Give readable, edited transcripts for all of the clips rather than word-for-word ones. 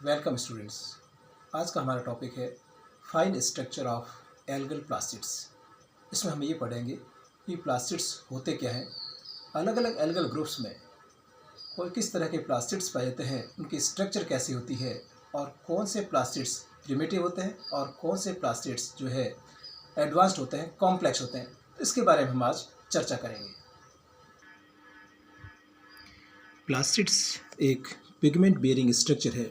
Welcome students. आज का हमारा टॉपिक है fine structure of algal plastids. इसमें हम ये पढ़ेंगे कि प्लास्टिड्स होते क्या हैं, अलग अलग एल्गल ग्रुप्स में और किस तरह के प्लास्टिड्स पाए जाते हैं, उनकी स्ट्रक्चर कैसी होती है और कौन से प्लास्टिड्स प्रिमिटिव होते हैं और कौन से प्लास्टिड्स जो है एडवांस्ड होते हैं, कॉम्प्लेक्स होते हैं। इसके बारे में हम आज चर्चा करेंगे। प्लास्टिड्स एक पिगमेंट बियरिंग स्ट्रक्चर है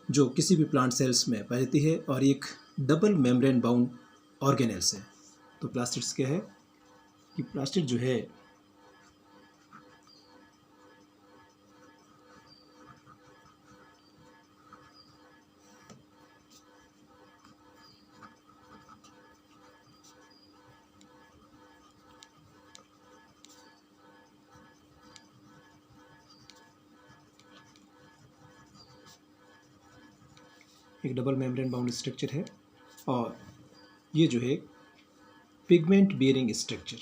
जो किसी भी प्लांट सेल्स में पाई जाती है और एक डबल मेम्ब्रेन बाउंड ऑर्गेनेल्स है। तो प्लास्टिड्स क्या है कि प्लास्टिड जो है एक डबल मेम्ब्रेन बाउंड स्ट्रक्चर है और ये जो है pigment bearing structure.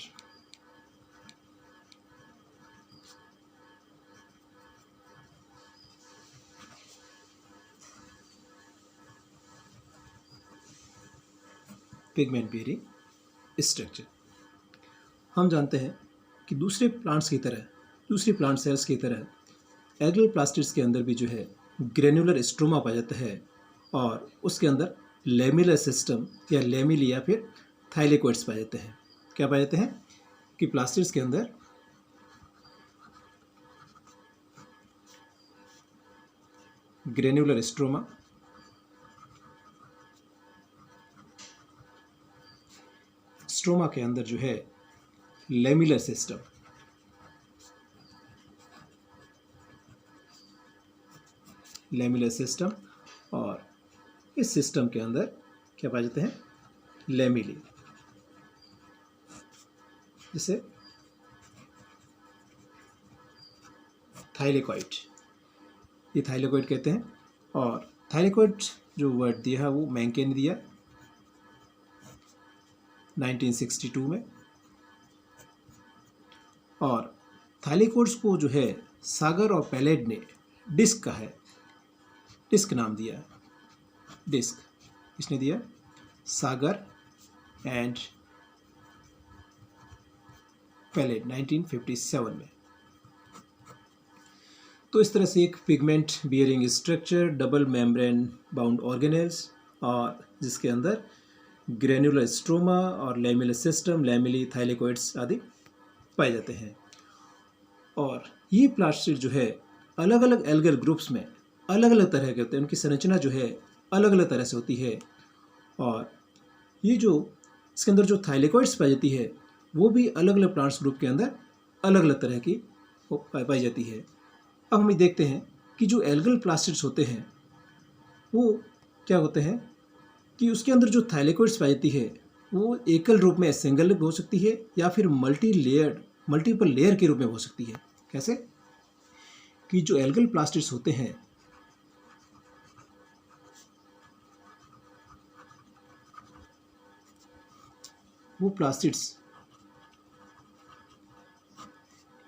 Pigment bearing structure हम जानते हैं कि दूसरे प्लांट्स की तरह, दूसरी प्लांट सेल्स की तरह एल्गल प्लास्टिड्स के अंदर भी जो है ग्रेनुलर स्ट्रोमा पाया जाता है और उसके अंदर लेमिलर सिस्टम या लेमिली या फिर थाइलेकोइड्स पाए जाते हैं। क्या पाए जाते हैं कि प्लास्टिड्स के अंदर ग्रेनुलर स्ट्रोमा, स्ट्रोमा के अंदर जो है लेमिलर सिस्टम, लेमिलर सिस्टम और इस सिस्टम के अंदर क्या पाए जाते हैं लेमिली, जिसे थाइलेकोइड, ये थाइलेकोइड कहते हैं। और थाइलेकोइड जो वर्ड दिया है वो मैंके ने दिया 1962 में। और थाइलेकोइड्स को जो है सागर और पैलेड ने डिस्क का है, डिस्क नाम दिया, डिस्क इसने दिया सागर एंड पैलेड 1957 में। तो इस तरह से एक pigment bearing structure, double membrane bound organelles और जिसके अंदर ग्रेनुलर स्ट्रोमा और लेमिलर सिस्टम, लेमिली, थाइलेकोइड्स आदि पाए जाते हैं। और ये प्लास्टिड जो है अलग अलग एल्गल ग्रुप्स में अलग अलग तरह के होते हैं, उनकी संरचना जो है अलग अलग तरह से होती है। और ये जो इसके अंदर जो थाइलेकोइड्स पाई जाती है वो भी अलग अलग प्लांट्स ग्रुप के अंदर अलग अलग तरह की पाई जाती है। अब हम ये देखते हैं कि जो एल्गल प्लास्टिड्स होते हैं वो क्या होते हैं कि उसके अंदर जो थाइलेकोइड्स पाई जाती है वो एकल रूप में, सिंगल हो सकती है या फिर मल्टीपल लेयर के रूप में हो सकती है। कैसे कि जो एल्गल प्लास्टिड्स होते हैं वो प्लास्टिड्स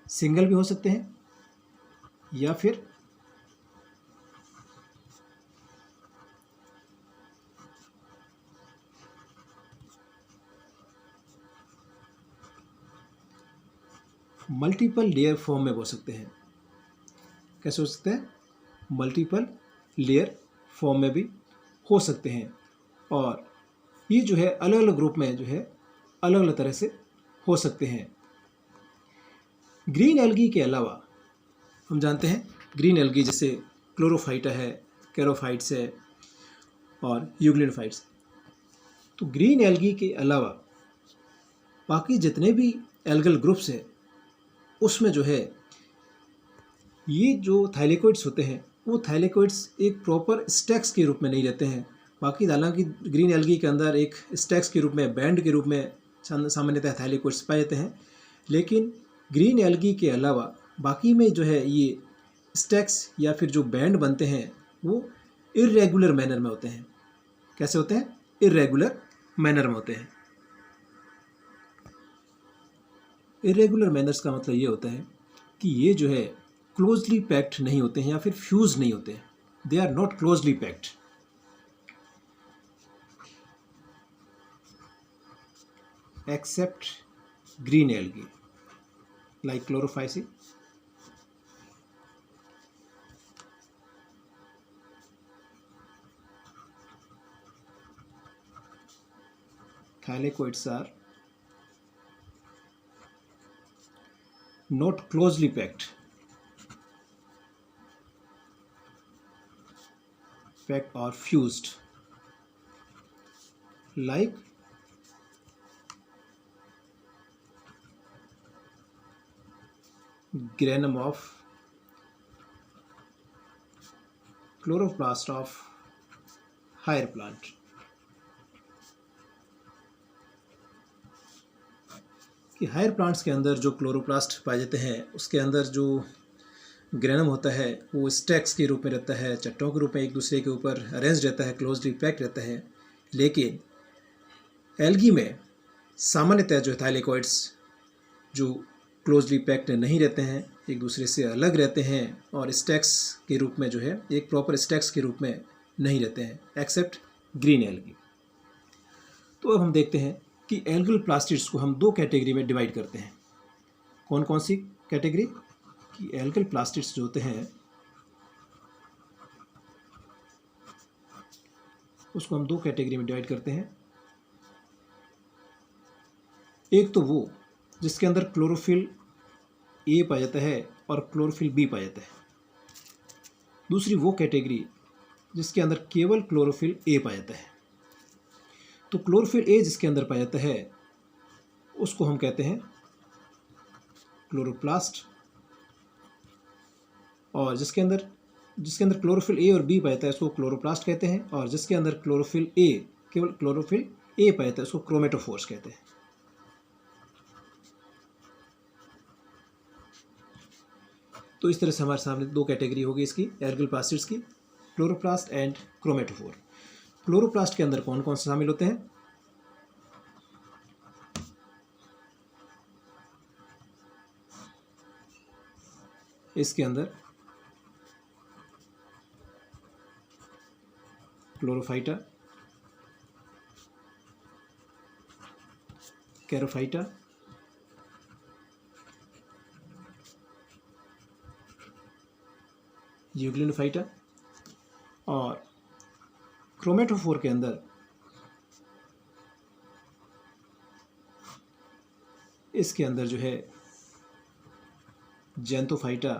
सिंगल भी हो सकते हैं या फिर मल्टीपल लेयर फॉर्म में हो सकते हैं। कैसे हो सकते हैं? मल्टीपल लेयर फॉर्म में भी हो सकते हैं। और ये जो है अलग अलग ग्रुप में जो है अलग अलग तरह से हो सकते हैं। ग्रीन एल्गी के अलावा हम जानते हैं ग्रीन एल्गी जैसे क्लोरोफाइटा है, कैरोफाइट्स है और यूग्लिनोफाइट्स। तो ग्रीन एल्गी के अलावा बाकी जितने भी एल्गल ग्रुप्स हैं उसमें जो है ये जो थाइलेकोइड्स होते हैं वो थाइलेकोइड्स एक प्रॉपर स्टैक्स के रूप में नहीं रहते हैं। बाकी हालांकि ग्रीन एल्गी के अंदर एक स्टैक्स के रूप में, बैंड के रूप में सामान्यतः थाइलेकोइड्स पाए जाते हैं, लेकिन ग्रीन एल्गी के अलावा बाकी में जो है ये स्टैक्स या फिर जो बैंड बनते हैं वो इर्रेगुलर मैनर में होते हैं। कैसे होते हैं? इर्रेगुलर मैनर में होते हैं। इरेगुलर मैनर्स का मतलब ये होता है कि ये जो है क्लोजली पैक्ड नहीं होते हैं या फिर फ्यूज नहीं होते हैं। they are not closely packed except green algae like chlorophyce, thylakoids are not closely packed or fused like granum of chloroplast of higher plant. कि हायर प्लांट्स के अंदर जो क्लोरोप्लास्ट पाए जाते हैं उसके अंदर जो ग्रेनम होता है वो स्टैक्स के रूप में रहता है, चट्टों के रूप में एक दूसरे के ऊपर अरेंज रहता है, क्लोजली पैक्ड रहता है। लेकिन एल्गी में सामान्यतः जो थाइलेकोइड्स जो क्लोजली पैक्ड नहीं रहते हैं, एक दूसरे से अलग रहते हैं और स्टैक्स के रूप में जो है एक प्रॉपर स्टैक्स के रूप में नहीं रहते हैं एक्सेप्ट ग्रीन एल्गी। तो अब हम देखते हैं कि एल्गल प्लास्टिड्स को हम दो कैटेगरी में डिवाइड करते हैं। कौन कौन सी कैटेगरी? कि एल्गल प्लास्टिड्स जो होते हैं उसको हम दो कैटेगरी में डिवाइड करते हैं। एक तो वो जिसके अंदर क्लोरोफिल ए पाया जाता है और क्लोरोफिल बी पाया जाता है। दूसरी वो कैटेगरी जिसके अंदर केवल क्लोरोफिल ए पाया जाता है। तो क्लोरोफिल ए जिसके अंदर पाया जाता है उसको हम कहते हैं क्लोरोप्लास्ट, और जिसके अंदर क्लोरोफिल ए और बी पाया जाता है उसको क्लोरोप्लास्ट कहते हैं, और जिसके अंदर क्लोरोफिल ए केवल क्लोरोफिल ए पाया जाता है उसको क्रोमेटोफोर्स कहते हैं। तो इस तरह से हमारे सामने दो कैटेगरी होगी इसकी एल्गल प्लास्टिड्स की, क्लोरोप्लास्ट एंड क्रोमेटोफोर। क्लोरोप्लास्ट के अंदर कौन कौन से शामिल होते हैं? इसके अंदर क्लोरोफाइटा, कैरोफाइटा, यूग्लिनोफाइटा, और क्रोमेटोफोर के अंदर इसके अंदर जो है जैंथोफाइटा,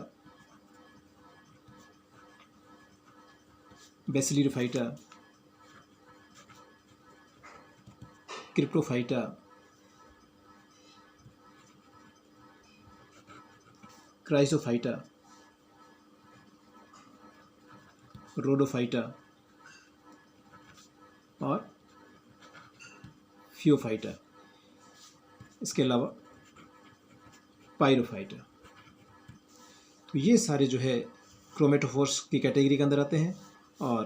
बेसिलिडोफाइटा, क्रिप्टोफाइटा, क्राइसोफाइटा, रोडोफाइटा और फियोफाइटा, इसके अलावा पायरोफाइटा। तो ये सारे जो है क्रोमेटोफोर्स की कैटेगरी के अंदर आते हैं, और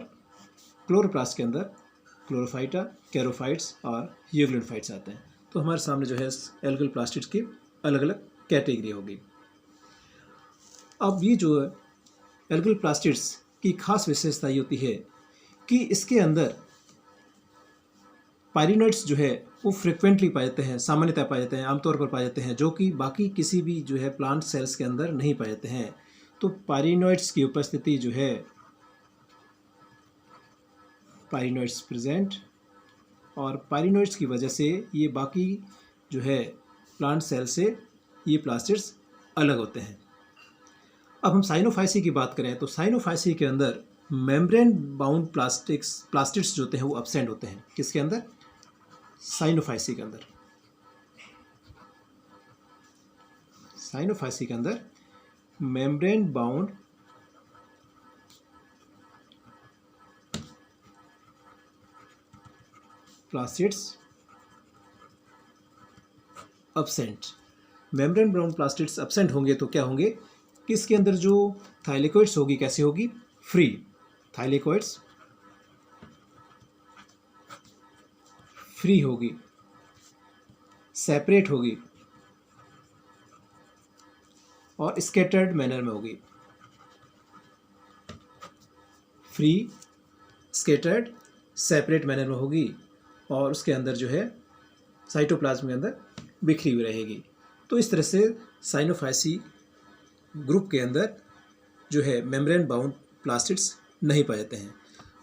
क्लोरोप्लास्ट के अंदर क्लोरोफाइटा, कैरोफाइट्स और यूग्लिनोफाइट्स आते हैं। तो हमारे सामने जो है एल्गल प्लास्टिड्स की अलग अलग कैटेगरी होगी। अब ये जो एल्गल प्लास्टिड्स की खास विशेषता ये होती है कि इसके अंदर पायरिनॉइड्स जो है वो फ्रिक्वेंटली पाए जाते हैं, सामान्यतः पाए जाते हैं, आमतौर पर पाए जाते हैं, जो कि बाकी किसी भी जो है प्लांट सेल्स के अंदर नहीं पाए जाते हैं। तो पायरिनॉइड्स की उपस्थिति जो है, पायरिनॉइड्स प्रेजेंट, और पायरिनॉइड्स की वजह से ये बाकी जो है प्लांट सेल से ये प्लास्टिड्स अलग होते हैं। अब हम साइनोफाइसी की बात करें तो साइनोफाइसी के अंदर मेम्ब्रेन बाउंड प्लास्टिड्स जो होते हैं वो एब्सेंट होते हैं। किसके अंदर? साइनोफाइसी के अंदर। साइनोफाइसी के अंदर membrane bound plastids absent. Membrane bound plastids absent होंगे तो क्या होंगे कि इसके अंदर जो थाइलेकोइड्स होगी कैसे होगी? फ्री। थाइलेकोइड्स फ्री होगी, सेपरेट होगी और स्कैटर्ड मैनर में होगी। फ्री, स्केटर्ड, सेपरेट मैनर में होगी और उसके अंदर जो है साइटोप्लाज्म के अंदर बिखरी हुई रहेगी। तो इस तरह से साइनोफाइसी ग्रुप के अंदर जो है मेम्ब्रेन बाउंड प्लास्टिड्स नहीं पाए जाते हैं।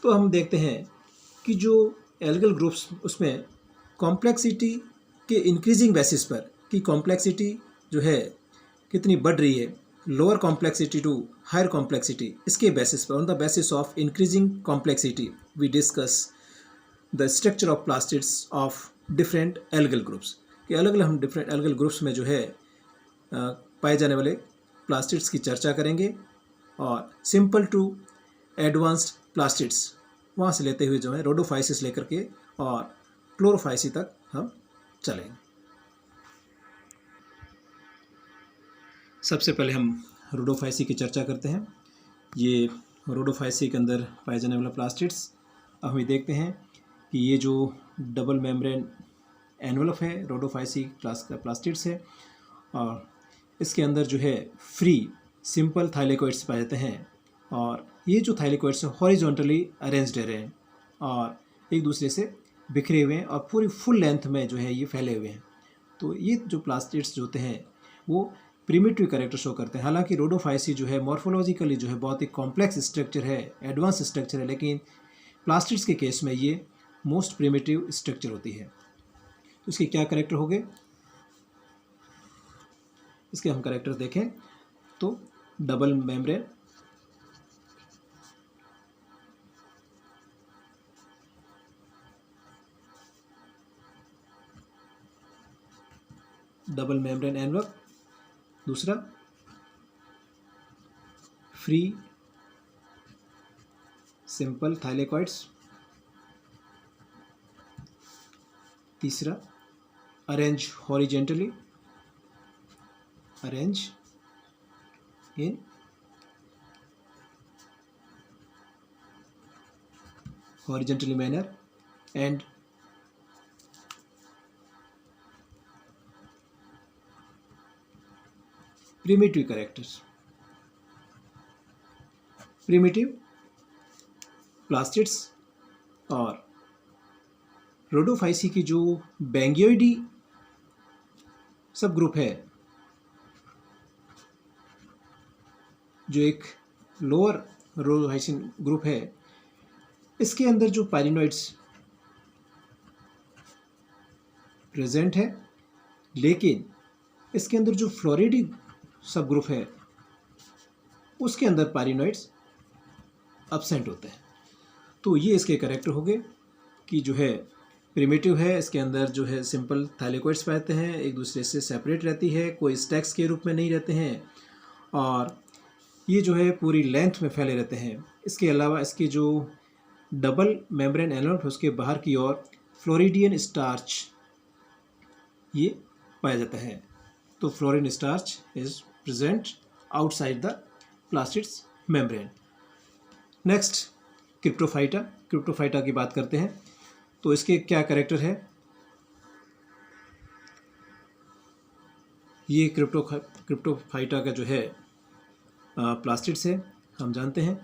तो हम देखते हैं कि जो एल्गल ग्रुप्स उसमें कॉम्प्लेक्सिटी के इंक्रीजिंग बेसिस पर कि कॉम्प्लेक्सिटी जो है कितनी बढ़ रही है, lower complexity to higher complexity, इसके बेसिस पर on the basis of increasing complexity we discuss the structure of plastids of different algal groups. कि अलग अलग हम डिफरेंट एल्गल ग्रुप्स में जो है पाए जाने वाले प्लास्टिड्स की चर्चा करेंगे और सिंपल टू एडवांस्ड प्लास्टिड्स वहाँ से लेते हुए जो है रोडोफाइसिस लेकर के और क्लोरोफाइसी तक हम चलेंगे। सबसे पहले हम रोडोफाइसी की चर्चा करते हैं। ये रोडोफाइसी के अंदर पाए जाने वाला प्लास्टिड्स अब हम देखते हैं कि ये जो डबल मेम्ब्रेन एनवलप है रोडोफाइसी क्लास का प्लास्टिड्स है और इसके अंदर जो है फ्री सिंपल थाइलेकोइड्स पाए जाते हैं और ये जो थाइलेकोइड्स हैं हॉरिजॉन्टली अरेंज्ड रहे हैं और एक दूसरे से बिखरे हुए हैं और पूरी फुल लेंथ में जो है ये फैले हुए हैं। तो ये जो प्लास्टिड्स जो होते हैं वो प्रिमिटिव कैरेक्टर शो करते हैं। हालांकि रोडोफाइसी जो है मॉर्फोलॉजिकली जो है बहुत ही कॉम्प्लेक्स स्ट्रक्चर है, एडवांस स्ट्रक्चर है, लेकिन प्लास्टिड्स के केस में ये मोस्ट प्रिमिटिव स्ट्रक्चर होती है। तो इसके क्या कैरेक्टर हो गए, इसके हम कैरेक्टर देखें तो double membrane, double membrane envelope, दूसरा फ्री सिंपल थाइलेकोइड्स, तीसरा arrange horizontally, arrange in horizontally manner and primitive characters. Primitive plastids और रोडोफाइसी की जो बेंगियोइडी सब ग्रुप है, जो एक लोअर रोडोफाइसिन ग्रुप है, इसके अंदर जो पाइलिनोइड्स प्रेजेंट है, लेकिन इसके अंदर जो फ्लोरिडी सब ग्रुप है उसके अंदर पाइलिनोइड्स एब्सेंट होते हैं। तो ये इसके कैरेक्टर हो गए कि जो है प्रिमिटिव है, इसके अंदर जो है सिंपल थाइलेकोइड्स पाते हैं, एक दूसरे से सेपरेट रहती है, कोई स्टैक्स के रूप में नहीं रहते हैं और ये जो है पूरी लेंथ में फैले रहते हैं। इसके अलावा इसकी जो डबल मेम्ब्रेन एनवलप है उसके बाहर की ओर फ्लोरिडियन स्टार्च ये पाया जाता है। तो florin starch is present outside the plastids membrane. Next cryptophyta, cryptophyta की बात करते हैं तो इसके क्या कैरेक्टर है। ये क्रिप्टोफाइटा का जो है प्लास्टिड्स है, हम जानते हैं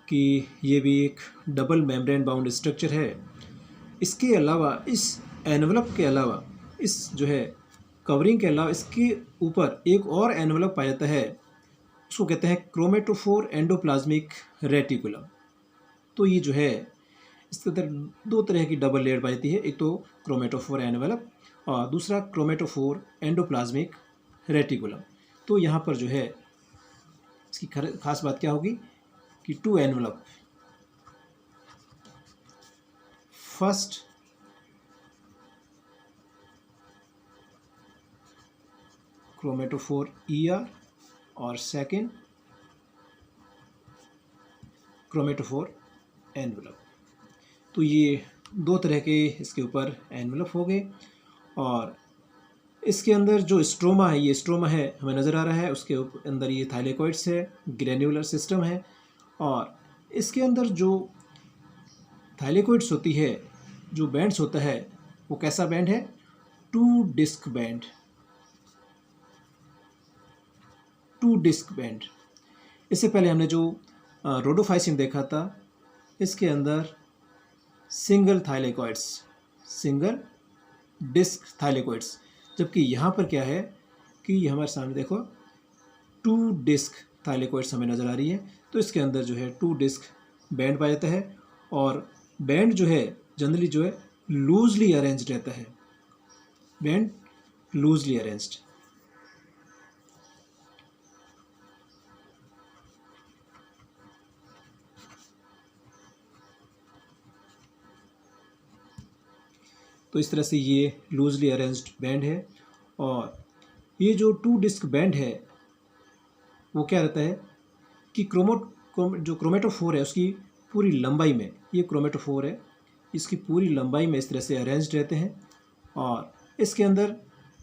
कि ये भी एक डबल मेम्ब्रेन बाउंड स्ट्रक्चर है। इसके अलावा इस एनवलप के अलावा, इस जो है कवरिंग के अलावा इसके ऊपर एक और एनवलप पाया जाता है, उसको कहते हैं क्रोमेटोफोर एंडोप्लाज्मिक रेटिकुलम। तो ये जो है इसके अंदर दो तरह की डबल लेयर पाई जाती है, एक तो क्रोमेटोफोर एनवलप और दूसरा क्रोमेटोफोर एंडोप्लाज्मिक रेटिकुलम। तो यहाँ पर जो है इसकी खास बात क्या होगी कि two envelope, first chromatophore ER और सेकेंड क्रोमेटोफोर एनवलप। तो ये दो तरह के इसके ऊपर एनवलप हो गए और इसके अंदर जो स्ट्रोमा है, ये स्ट्रोमा है हमें नज़र आ रहा है, उसके अंदर ये थाइलेकोइड्स है, ग्रेन्युलर सिस्टम है और इसके अंदर जो थाइलेकोइड्स होती है, जो बैंड्स होता है वो कैसा बैंड है, 2 डिस्क बैंड, 2 डिस्क बैंड। इससे पहले हमने जो रोडोफाइसिन देखा था इसके अंदर single thylakoids, single disc thylakoids, जबकि यहाँ पर क्या है कि हमारे सामने देखो 2 डिस्क थाइलेकॉइड्स हमें नज़र आ रही है। तो इसके अंदर जो है 2 डिस्क बैंड पाया जाता है और बैंड जो है जनरली जो है लूजली अरेंज्ड रहता है, बैंड लूजली अरेंज्ड। तो इस तरह से ये लूजली अरेंज्ड बैंड है। और ये जो 2 डिस्क बैंड है वो क्या रहता है कि जो क्रोमेटोफोर है उसकी पूरी लंबाई में, ये क्रोमेटोफोर है, इसकी पूरी लंबाई में इस तरह से अरेंज्ड रहते हैं। और इसके अंदर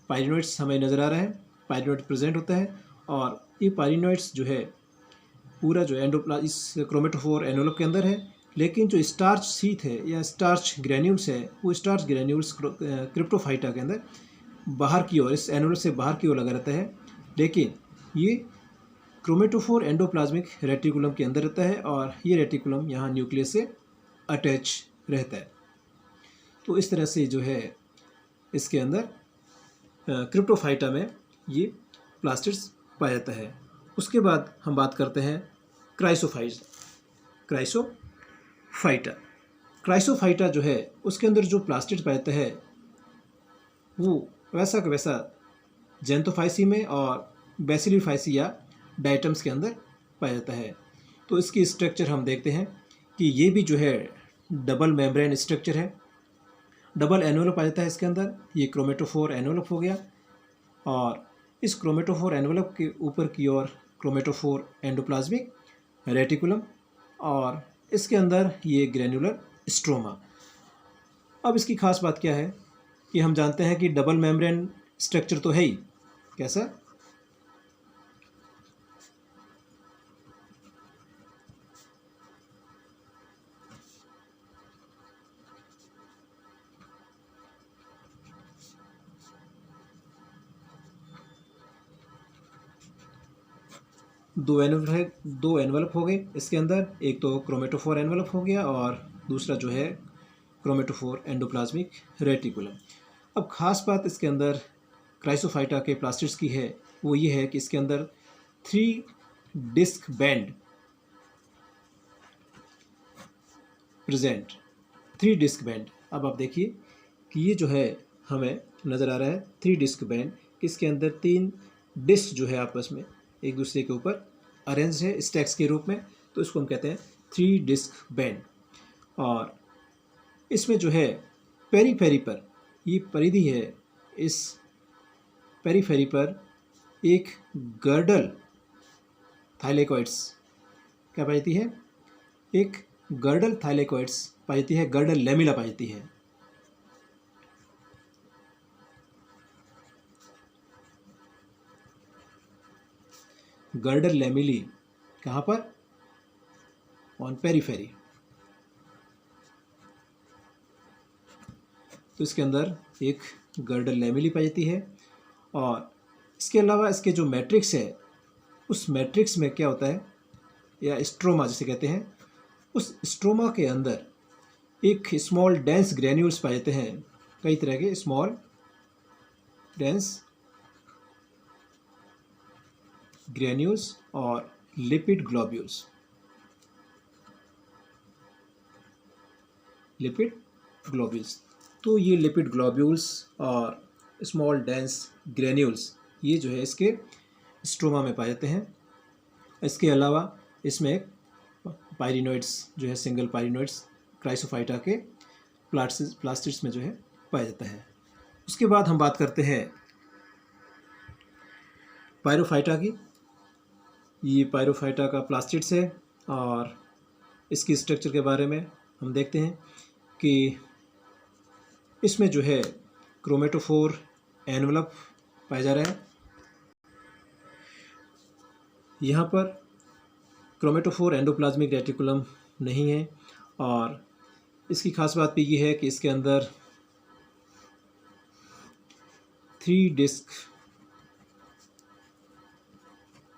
पाइरिनोइड्स हमें नज़र आ रहा है, पाइरिनोइड प्रेजेंट होता है। और ये पाइरिनोइड्स जो है पूरा जो एंडोप्लाज्म इस क्रोमेटोफोर एनवेलप के अंदर है, लेकिन जो स्टार्च सीथ है या स्टार्च ग्रेन्यूल्स है वो स्टार्च ग्रेन्यूल्स क्रिप्टोफाइटा के अंदर बाहर की ओर, इस एनवेलप से बाहर की ओर लगा रहता है। लेकिन ये क्रोमेटोफोर एंडोप्लाज्मिक रेटिकुलम के अंदर रहता है और ये रेटिकुलम यहाँ न्यूक्लियस से अटैच रहता है। तो इस तरह से जो है इसके अंदर क्रिप्टोफाइटा में ये प्लास्टिड्स पाया जाता है। उसके बाद हम बात करते हैं क्राइसोफाइटा। क्राइसोफाइटा जो है उसके अंदर जो प्लास्टिड पाया जाता है वो वैसा का वैसा जेंथोफाइसी में और बेसिलिफाइसी या डाइटम्स के अंदर पाया जाता है। तो इसकी स्ट्रक्चर हम देखते हैं कि ये भी जो है डबल मेम्ब्रेन स्ट्रक्चर है, डबल एनवेलप पाया जाता है इसके अंदर। ये क्रोमेटोफोर एनवेलप हो गया और इस क्रोमेटोफोर एनवेलप के ऊपर की ओर क्रोमेटोफोर एंडोप्लाज्मिक रेटिकुलम और इसके अंदर ये ग्रेनुलर स्ट्रोमा। अब इसकी खास बात क्या है कि हम जानते हैं कि डबल मेम्ब्रेन स्ट्रक्चर तो है ही, कैसा, दो एनवलप हो गए इसके अंदर, एक तो क्रोमेटोफोर एनवलप हो गया और दूसरा जो है क्रोमेटोफोर एंडोप्लाज्मिक रेटिकुलम। अब खास बात इसके अंदर क्राइसोफाइटा के प्लास्टिड्स की है वो ये है कि इसके अंदर 3 disc band present, 3 disc band. अब आप देखिए कि ये जो है हमें नज़र आ रहा है 3 डिस्क बैंड, इसके अंदर 3 डिस्क जो है आपस में एक दूसरे के ऊपर अरेंज है स्टैक्स के रूप में। तो इसको हम कहते हैं 3 डिस्क बैंड। और इसमें जो है पेरीफेरी पर, ये परिधि है, इस पेरीफेरी पर एक गर्डल थाइलेकॉइड्स क्या पाई जाती है, एक गर्डल थाइलेकॉइड्स पाई जाती है, गर्डल लेमिला पाई जाती है। गर्डल लेमिली कहाँ पर, ऑन पेरीफेरी। तो इसके अंदर एक गर्डल लेमिली पाई जाती है। और इसके अलावा इसके जो मैट्रिक्स है उस मैट्रिक्स में क्या होता है, या स्ट्रोमा जिसे कहते हैं, उस स्ट्रोमा के अंदर एक स्मॉल डेंस ग्रेन्यूल्स पाए जाते हैं, कई तरह के स्मॉल डेंस ग्रेन्यूल्स और लिपिड ग्लोब्यूल्स, लिपिड ग्लोब्यूल्स। तो ये लिपिड ग्लोब्यूल्स और स्मॉल डेंस ग्रेन्यूल्स ये जो है इसके स्ट्रोमा में पाए जाते हैं। इसके अलावा इसमें पायरिनोइड्स जो है, सिंगल पायरिनोइड्स क्राइसोफाइटा के प्लास्टिड्स में जो है पाया जाता है। उसके बाद हम बात करते हैं पायरोफाइटा की। ये पायरोफाइटा का प्लास्टिड्स है और इसकी स्ट्रक्चर के बारे में हम देखते हैं कि इसमें जो है क्रोमेटोफोर एनवलप पाया जा रहा है। यहाँ पर क्रोमेटोफोर एंडोप्लाज्मिक रेटिकुलम नहीं है और इसकी खास बात भी ये है कि इसके अंदर 3 डिस्क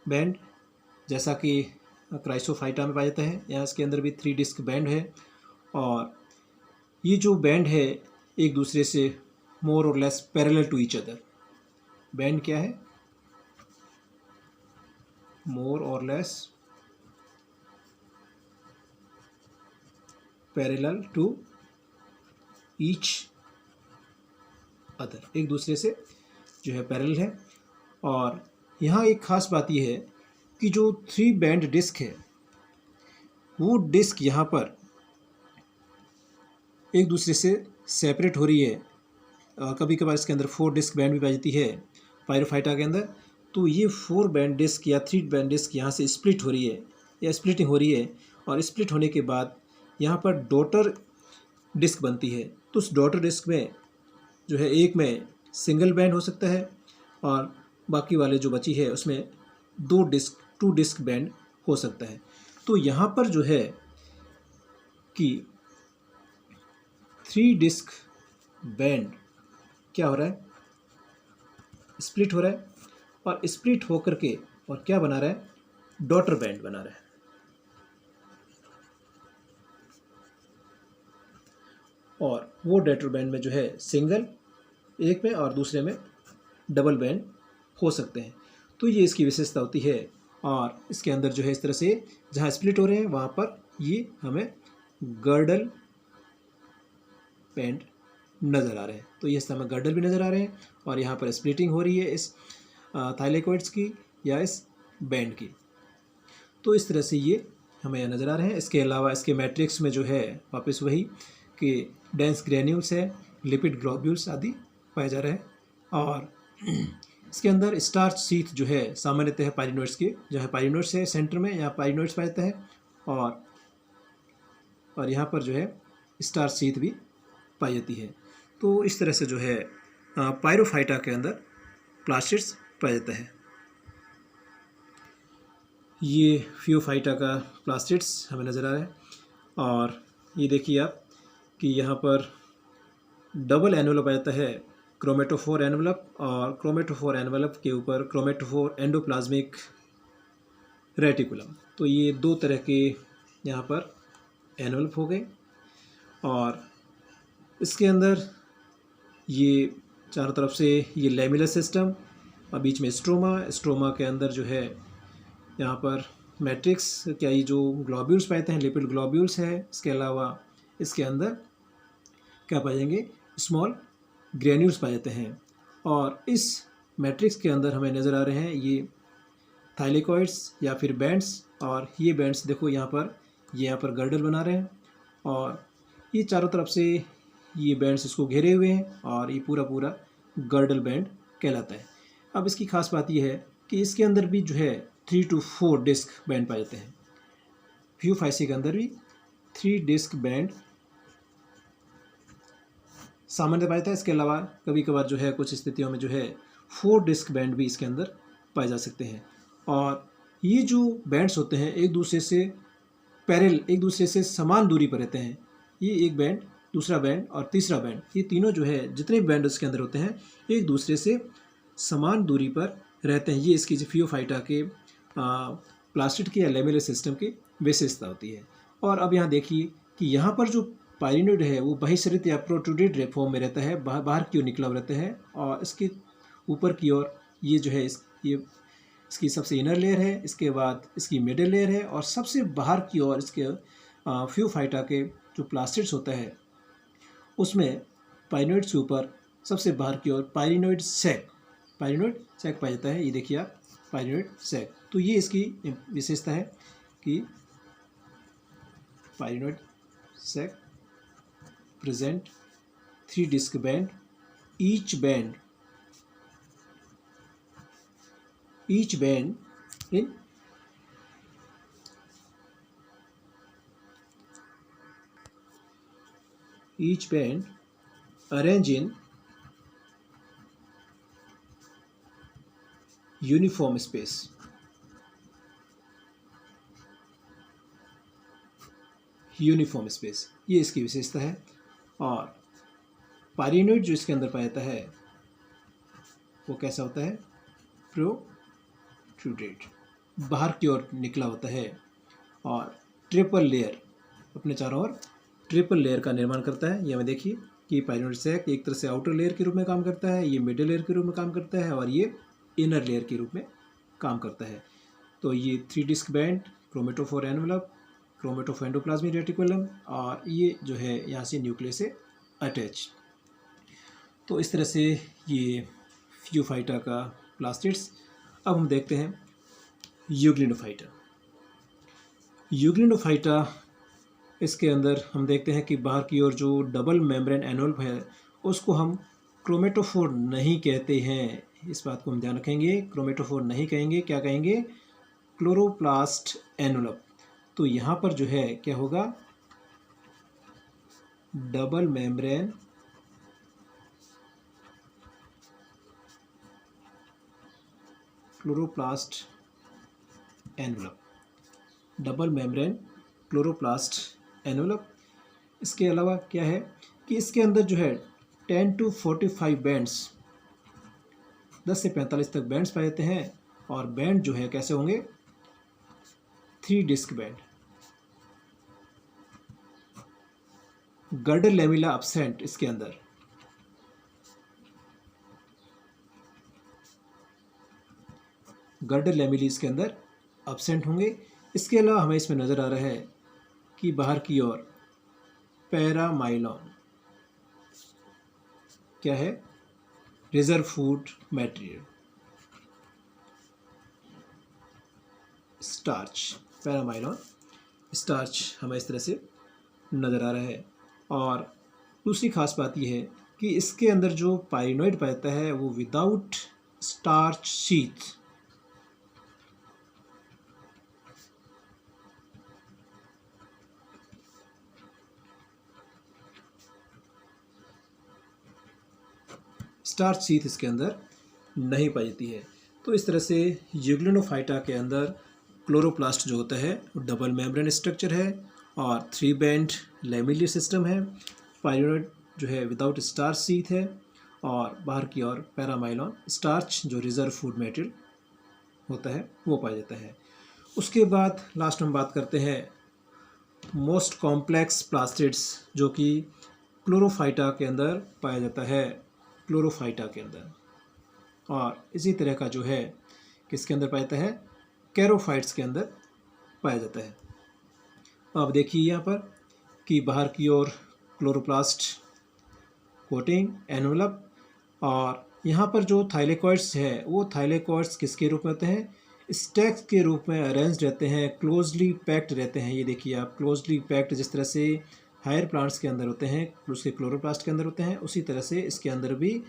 बैंड, जैसा कि क्राइसोफाइटा में पाया जाता है। यहाँ इसके अंदर भी 3 डिस्क बैंड है और ये जो बैंड है एक दूसरे से मोर और less parallel to each other. Band क्या है? मोर और less parallel to each other, एक दूसरे से जो है पैरेलल है। और यहाँ एक खास बात यह है कि जो 3 बैंड डिस्क है वो डिस्क यहाँ पर एक दूसरे से सेपरेट हो रही है। कभी कभार इसके अंदर 4 डिस्क बैंड भी पाई जाती है पायरोफाइटा के अंदर। तो ये 4 बैंड डिस्क या 3 बैंड डिस्क यहाँ से स्प्लिट हो रही है या स्प्लिटिंग हो रही है, और स्प्लिट होने के बाद यहाँ पर डॉटर डिस्क बनती है। तो उस डॉटर डिस्क में जो है एक में सिंगल बैंड हो सकता है और बाकी वाले जो बची है उसमें 2 डिस्क बैंड हो सकता है। तो यहाँ पर जो है कि 3 डिस्क बैंड क्या हो रहा है? स्प्लिट हो रहा है, और स्प्लिट होकर के और क्या बना रहा है? डॉटर बैंड बना रहा है। और वो डॉटर बैंड में जो है सिंगल एक में और दूसरे में डबल बैंड हो सकते हैं। तो ये इसकी विशेषता होती है। और इसके अंदर जो है इस तरह से जहाँ स्प्लिट हो रहे हैं वहाँ पर ये हमें गर्डल बैंड नज़र आ रहे हैं। तो ये हमें गर्डल भी नज़र आ रहे हैं और यहाँ पर स्प्लिटिंग हो रही है इस थाइलेकोइड्स की या इस बैंड की। तो इस तरह से ये हमें यहाँ नज़र आ रहे हैं। इसके अलावा इसके मैट्रिक्स में जो है वापस वही कि डेंस ग्रेन्यूल्स है, लिपिड ग्लोब्यूल्स आदि पाया जा रहा है। और इसके अंदर स्टार्च शीथ जो है सामान्यतः पाइरिनोइड्स के जो है पाइरिनोइड्स है सेंटर में, यहाँ पाइरिनोइड्स पाया जाता है। और यहाँ पर जो है स्टार्च शीथ भी पाई जाती है। तो इस तरह से जो है पायरोफाइटा के अंदर प्लास्टिड्स पाया जाता है। ये फियोफाइटा का प्लास्टिड्स हमें नज़र आ रहा है। और ये देखिए आप कि यहाँ पर डबल एनवलप आ जाता है, क्रोमेटोफोर एनवलप, और क्रोमेटोफोर एनवलप के ऊपर क्रोमेटोफोर एंडोप्लाज्मिक रेटिकुलम। तो ये 2 तरह के यहाँ पर एनवलप हो गए। और इसके अंदर ये चारों तरफ से ये लेमिलर सिस्टम और बीच में स्ट्रोमा के अंदर जो है यहाँ पर मैट्रिक्स क्या ये जो ग्लोब्यूल्स पाते हैं लिपिड ग्लोब्यूल्स है। इसके अलावा इसके अंदर क्या पाए जाएंगे? स्मॉल ग्रेन्यूल्स पाए जाते हैं। और इस मैट्रिक्स के अंदर हमें नज़र आ रहे हैं ये थाइलेकोइड्स या फिर बैंड्स। और ये बैंड्स देखो यहाँ पर गर्डल बना रहे हैं और ये चारों तरफ से ये बैंड्स इसको घेरे हुए हैं और ये पूरा गर्डल बैंड कहलाता है। अब इसकी खास बात ये है कि इसके अंदर भी जो है 3 to 4 डिस्क बैंड पाए जाते हैं। फियोफाइसी के अंदर भी 3 डिस्क बैंड सामान्य पाया जाता है। इसके अलावा कभी कभार जो है कुछ स्थितियों में जो है 4 डिस्क बैंड भी इसके अंदर पाए जा सकते हैं। और ये जो बैंड्स होते हैं एक दूसरे से पैरेलल, एक दूसरे से समान दूरी पर रहते हैं। ये एक बैंड, दूसरा बैंड और तीसरा बैंड, ये तीनों जो है जितने बैंड उसके अंदर होते हैं एक दूसरे से समान दूरी पर रहते हैं। ये इसकी जो फियोफाइटा के प्लास्टिड की या लेमिलर सिस्टम की विशेषता होती है। और अब यहाँ देखिए कि यहाँ पर जो पाइरिनोइड है वो बहिस्सरित या प्रोट्रूडेड फॉर्म में रहता है, बाहर की ओर निकला हुआ रहता है। और इसके ऊपर की ओर ये जो है ये इसकी सबसे इनर लेयर है, इसके बाद इसकी मिडिल लेयर है, और सबसे बाहर की ओर इसके फियोफाइटा के जो प्लास्टिड्स होता है उसमें पाइरिनोइड्स के ऊपर सबसे बाहर की ओर पाइरिनोइड सैक पाया जाता है। ये देखिए आप पाइरिनोइड सैक। तो ये इसकी विशेषता है कि पाइरिनोइड sac present 3 disc band, each band in each band arrange in uniform space। Uniform space ये इसकी विशेषता है। और पाइरिनोइड जो इसके अंदर पाया जाता है वो कैसा होता है? प्रोट्रूडेड, बाहर की ओर निकला होता है। और ट्रिपल लेयर, अपने चारों ओर ट्रिपल लेयर का निर्माण करता है। ये हमें देखिए कि पाइरिनोइड सैक एक तरह से आउटर लेयर के रूप में काम करता है, ये मिडिल लेयर के रूप में काम करता है और ये इनर लेयर के रूप में काम करता है। तो ये 3 disc band, chromatophore envelope, chromatophore endoplasmic reticulum और ये जो है यहाँ से न्यूक्लियस से अटैच। तो इस तरह से ये फ्यूफाइटा का प्लास्टिड्स। अब हम देखते हैं यूग्लिनोफाइटा। यूग्लिनोफाइटा, इसके अंदर हम देखते हैं कि बाहर की ओर जो डबल मेम्ब्रेन एनवलप है उसको हम क्रोमेटोफोर नहीं कहते हैं। इस बात को हम ध्यान रखेंगे, क्रोमेटोफोर नहीं कहेंगे, क्या कहेंगे? Chloroplast envelope. तो यहाँ पर जो है क्या होगा? Double membrane chloroplast envelope, double membrane chloroplast envelope. इसके अलावा क्या है कि इसके अंदर जो है 10 to 45 बैंड्स, 10 से 45 तक बैंड्स पाए जाते हैं और बैंड जो है कैसे होंगे? 3 disc band. Girder lamella absent इसके अंदर, गर्डर लैमिली इसके अंदर एब्सेंट होंगे। इसके अलावा हमें इसमें नज़र आ रहा है कि बाहर की ओर पैरामाइलॉन क्या है? Reserve food material, starch, paramylon starch हमें इस तरह से नज़र आ रहा है। और दूसरी खास बात यह है कि इसके अंदर जो पाइरिनोइड पाया जाता है वो without starch sheath, starch sheath इसके अंदर नहीं पाई जाती है। तो इस तरह से यूग्लिनोफाइटा के अंदर क्लोरोप्लास्ट जो होता है वो डबल मेम्ब्रेन स्ट्रक्चर है और 3 बैंड लैमिलियर सिस्टम है। पाइरिनोइड जो है विदाउट स्टार्च शीथ है और बाहर की ओर पैरामाइलॉन स्टार्च जो रिजर्व फूड मटेरियल होता है वो पाया जाता है। उसके बाद लास्ट हम बात करते हैं मोस्ट कॉम्प्लेक्स प्लास्टिड्स जो कि क्लोरोफाइटा के अंदर पाया जाता है, क्लोरोफाइटा के अंदर। और इसी तरह का जो है किसके अंदर पाया जाता है? कैरोफाइट्स के अंदर पाया जाता है। अब देखिए यहाँ पर कि बाहर की ओर क्लोरोप्लास्ट कोटिंग एनवलप और यहाँ पर जो थाइलेकॉइड्स है वो थाइलेकॉइड्स किसके रूप में होते हैं? स्टैक्स के रूप में अरेंज रहते हैं, क्लोजली पैक्ड रहते हैं। ये देखिए आप, क्लोजली पैक्ड जिस तरह से हायर प्लांट्स के अंदर होते हैं, उसके क्लोरोप्लास्ट के अंदर होते हैं, उसी तरह से इसके अंदर भी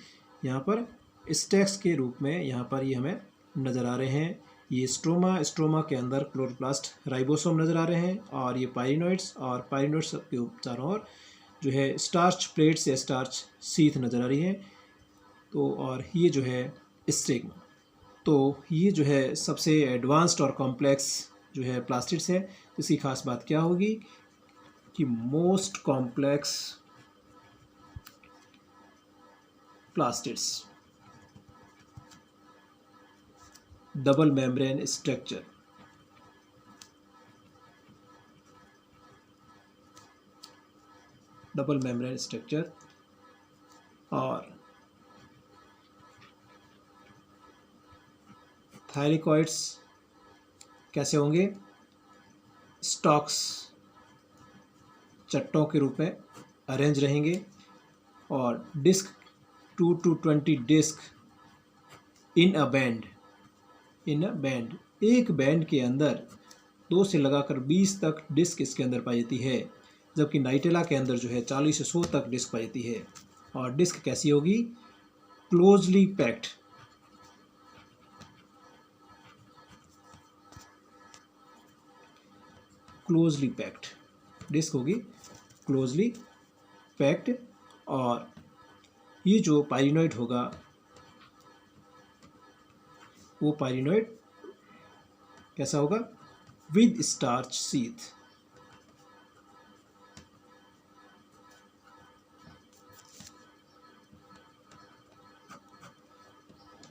यहाँ पर स्टैक्स के रूप में यहाँ पर ये हमें नज़र आ रहे हैं। ये स्ट्रोमा के अंदर क्लोरोप्लास्ट राइबोसोम नज़र आ रहे हैं और ये पाइरिनोइड्स, और पाइरिनोइड्स के चारों ओर जो है स्टार्च प्लेट्स या स्टार्च शीथ नज़र आ रही है। तो और ये जो है स्टिग्मा। तो ये जो है सबसे एडवांस्ड और कॉम्प्लेक्स जो है प्लास्टिड्स है। इसकी खास बात क्या होगी कि most complex plastids, double membrane structure, double membrane structure और थाइलेकॉइड्स कैसे होंगे? स्टॉक्स, चट्टों के रूप में अरेंज रहेंगे और disc 2 to 20 disc in a band, in a band, एक बैंड के अंदर 2 से लगाकर 20 तक डिस्क इसके अंदर पाई जाती है। जबकि नाइटेला के अंदर जो है 40 से 100 तक डिस्क पाई जाती है। और डिस्क कैसी होगी? Closely packed, closely packed disc होगी, क्लोजली पैक्ड। और ये जो पाइरिनोइड होगा वो पाइरिनोइड कैसा होगा? With starch sheath.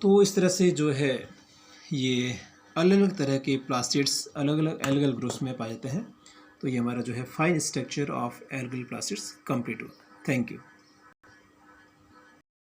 तो इस तरह से जो है ये अलग अलग तरह के प्लास्टिड्स अलग अलग एल्गल ग्रुप्स में पाए जाते हैं। तो ये हमारा जो है fine structure of algal plastids complete हुआ। Thank you.